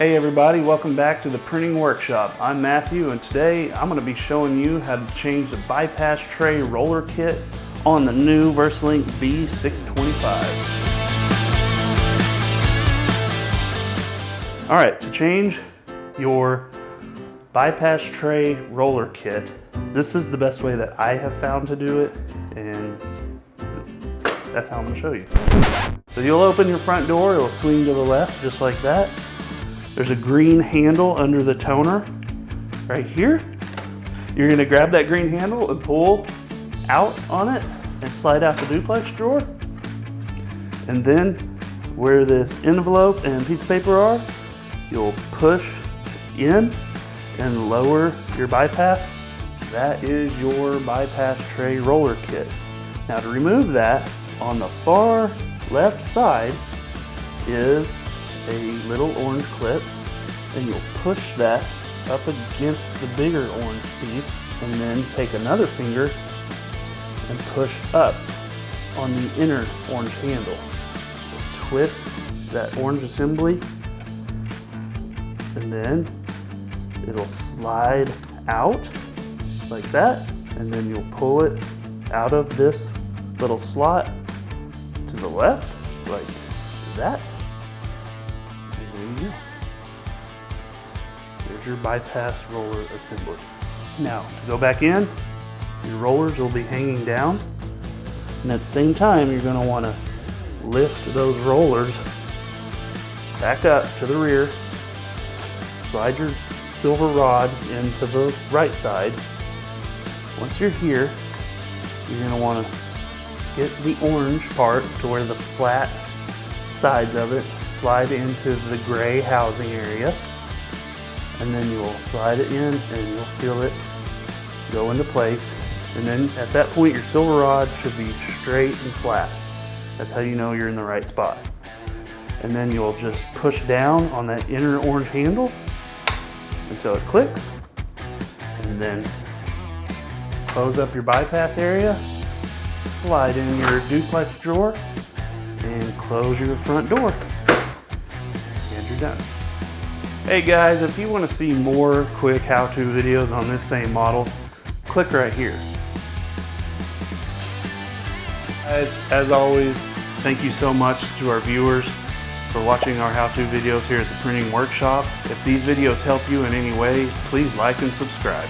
Hey everybody, welcome back to the printing workshop. I'm Matthew and today I'm going to be showing you how to change the bypass tray roller kit on the new VersaLink B625. Alright, to change your bypass tray roller kit, this is the best way that I have found to do it, and that's how I'm going to show you. So you'll open your front door, it'll swing to the left just like that. There's a green handle under the toner right here. You're going to grab that green handle and pull out on it and slide out the duplex drawer. And then where this envelope and piece of paper are, you'll push in and lower your bypass. That is your bypass tray roller kit. Now to remove that, on the far left side is a little orange clip, and you'll push that up against the bigger orange piece and then take another finger and push up on the inner orange handle. Twist that orange assembly and then it'll slide out like that, and then you'll pull it out of this little slot to the left like that. There you go. There's your bypass roller assembly. Now, to go back in, your rollers will be hanging down, and at the same time, you're going to want to lift those rollers back up to the rear, slide your silver rod into the right side. Once you're here, you're going to want to get the orange part to where the flat sides of it slide into the gray housing area, and then you'll slide it in and you'll feel it go into place. And then at that point your silver rod should be straight and flat. That's how you know you're in the right spot. And then you'll just push down on that inner orange handle until it clicks, and then close up your bypass area, slide in your duplex drawer, and close your front door, and you're done. Hey guys, if you want to see more quick how-to videos on this same model, click right here. Guys, as always, thank you so much to our viewers for watching our how-to videos here at the Printing Workshop. If these videos help you in any way, please like and subscribe.